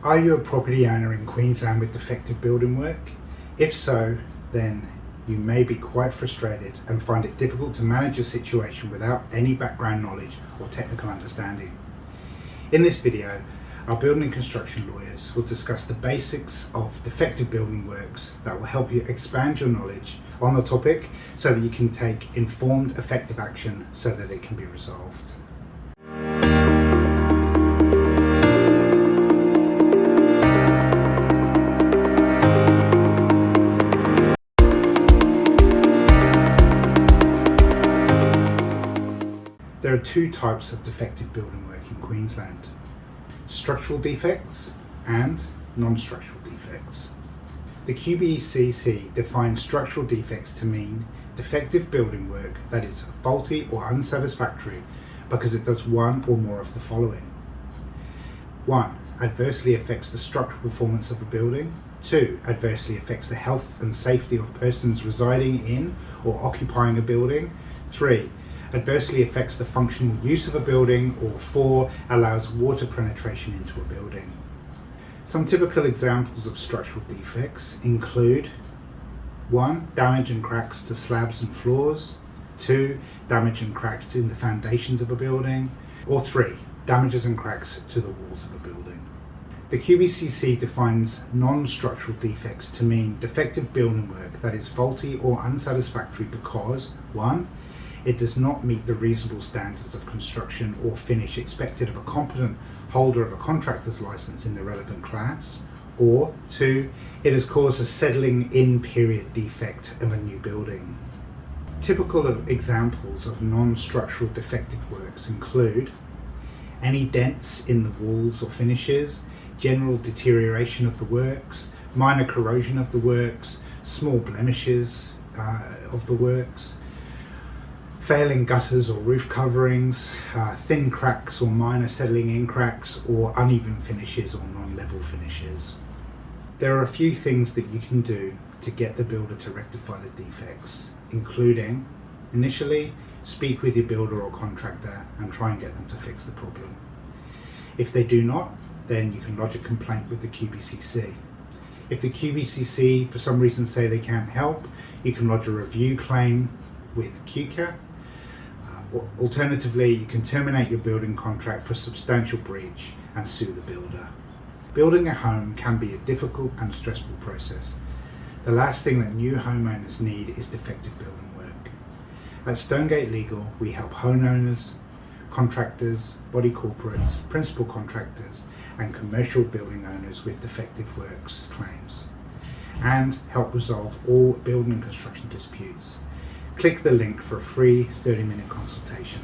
Are you a property owner in Queensland with defective building work? If so, then you may be quite frustrated and find it difficult to manage your situation without any background knowledge or technical understanding. In this video, our building and construction lawyers will discuss the basics of defective building works that will help you expand your knowledge on the topic so that you can take informed, effective action so that it can be resolved. There are two types of defective building work in Queensland: structural defects and non-structural defects. The QBCC defines structural defects to mean defective building work that is faulty or unsatisfactory because it does one or more of the following. 1. Adversely affects the structural performance of a building. 2. Adversely affects the health and safety of persons residing in or occupying a building. 3. Adversely affects the functional use of a building. Or 4. Allows water penetration into a building. Some typical examples of structural defects include 1. Damage and cracks to slabs and floors. 2. Damage and cracks in the foundations of a building. Or 3. Damages and cracks to the walls of a building. The QBCC defines non-structural defects to mean defective building work that is faulty or unsatisfactory because 1. It does not meet the reasonable standards of construction or finish expected of a competent holder of a contractor's license in the relevant class, or 2. It has caused a settling in period defect of a new building. Typical examples of non-structural defective works include any dents in the walls or finishes, general deterioration of the works, minor corrosion of the works, small blemishes of the works, failing gutters or roof coverings, thin cracks or minor settling in cracks, or uneven finishes or non-level finishes. There are a few things that you can do to get the builder to rectify the defects, including initially speak with your builder or contractor and try and get them to fix the problem. If they do not, then you can lodge a complaint with the QBCC. If the QBCC for some reason say they can't help, you can lodge a review claim with QCA. Alternatively, you can terminate your building contract for substantial breach and sue the builder. Building a home can be a difficult and stressful process. The last thing that new homeowners need is defective building work. At Stonegate Legal, we help homeowners, contractors, body corporates, principal contractors, and commercial building owners with defective works claims, and help resolve all building and construction disputes. Click the link for a free 30-minute consultation.